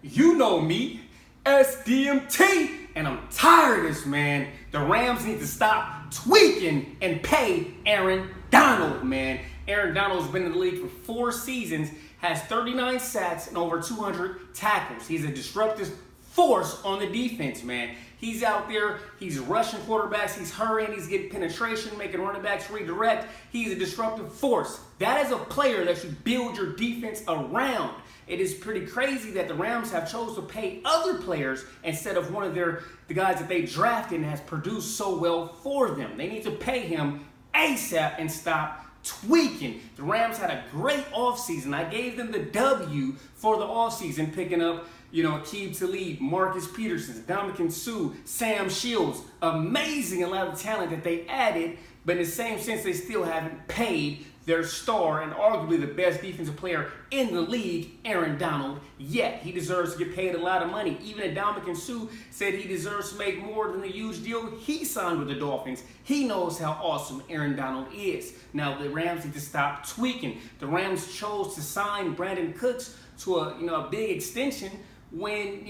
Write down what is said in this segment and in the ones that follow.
You know me, SDMT, and I'm tired of this, man. The Rams need to stop tweaking and pay Aaron Donald, man. Aaron Donald's been in the league for 4 seasons, has 39 sacks and over 200 tackles. He's a disruptive force on the defense, man. He's out there, he's rushing quarterbacks, he's hurrying, he's getting penetration, making running backs redirect. He's a disruptive force. That is a player that you build your defense around. It is pretty crazy that the Rams have chose to pay other players instead of one of the guys that they drafted and has produced so well for them. They need to pay him ASAP and stop tweaking. The Rams had a great offseason. I gave them the W for the offseason, picking up, Aqib Talib, Marcus Peterson, Ndamukong Suh, Sam Shields. Amazing amount of talent that they added, but in the same sense, they still haven't paid their star and arguably the best defensive player in the league, Aaron Donald, yet. He deserves to get paid a lot of money. Even Ndamukong Suh said he deserves to make more than the huge deal he signed with the Dolphins. He knows how awesome Aaron Donald is. Now, the Rams need to stop tweaking. The Rams chose to sign Brandon Cooks to a big extension when,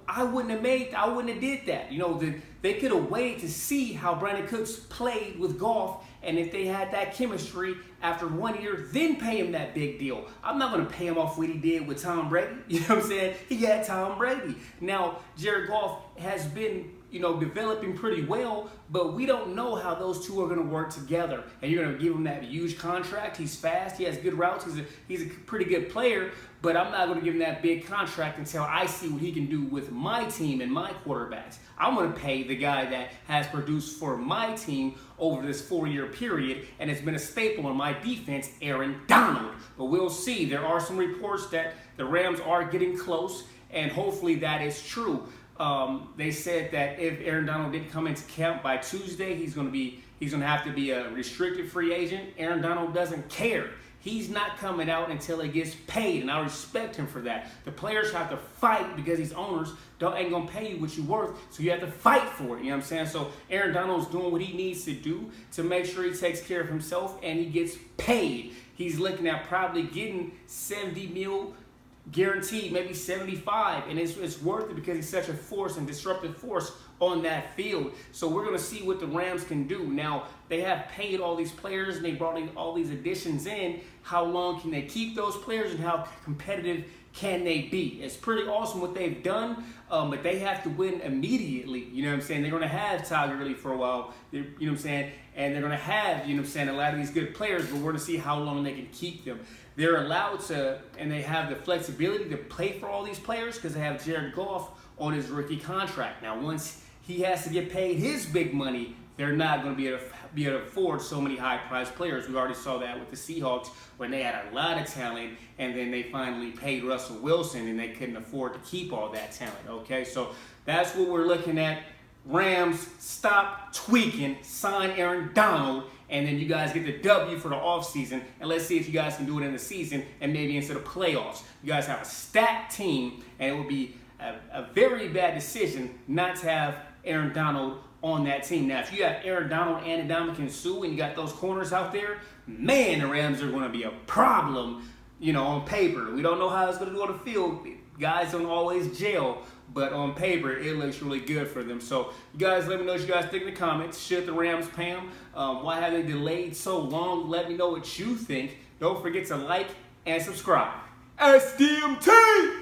I wouldn't have did that. They could have waited to see how Brandon Cooks played with Goff, and if they had that chemistry after 1 year, then pay him that big deal. I'm not going to pay him off what he did with Tom Brady. You know what I'm saying? He had Tom Brady. Now, Jared Goff has been, developing pretty well, but we don't know how those two are going to work together. And you're going to give him that huge contract. He's fast. He has good routes. He's a pretty good player, but I'm not going to give him that big contract until I see what he can do with my team and my quarterbacks. I'm going to pay the guy that has produced for my team over this 4-year period, and it's been a staple on my defense, Aaron Donald. But we'll see. There are some reports that the Rams are getting close, and hopefully that is true. They said that if Aaron Donald didn't come into camp by Tuesday, he's going to have to be a restricted free agent. Aaron Donald doesn't care. He's not coming out until he gets paid, and I respect him for that. The players have to fight because these owners ain't going to pay you what you're worth, so you have to fight for it, you know what I'm saying? So Aaron Donald's doing what he needs to do to make sure he takes care of himself and he gets paid. He's looking at probably getting $70 million guaranteed, maybe 75, and it's worth it because he's such a force and disruptive force on that field. So we're going to see what the Rams can do. Now, they have paid all these players and they brought in all these additions in. How long can they keep those players and how competitive can they be? It's pretty awesome what they've done, but they have to win immediately. You know what I'm saying? They're going to have Todd Gurley for a while, you know what I'm saying? And they're going to have, a lot of these good players, but we're going to see how long they can keep them. They're allowed to, and they have the flexibility to pay for all these players because they have Jared Goff on his rookie contract. Now, once he has to get paid his big money, they're not going to be able to afford so many high-priced players. We already saw that with the Seahawks when they had a lot of talent, and then they finally paid Russell Wilson, and they couldn't afford to keep all that talent, okay? So that's what we're looking at. Rams, stop tweaking, sign Aaron Donald, and then you guys get the W for the offseason, and let's see if you guys can do it in the season and maybe into the playoffs. You guys have a stacked team, and it would be a very bad decision not to have Aaron Donald on that team. Now, if you have Aaron Donald and Ndamukong Suh and you got those corners out there, man, the Rams are going to be a problem, on paper. We don't know how it's going to do on the field. Guys don't always gel, but on paper, it looks really good for them. So you guys let me know what you guys think in the comments. Should the Rams pay them? Why have they delayed so long? Let me know what you think. Don't forget to like and subscribe. SDMT!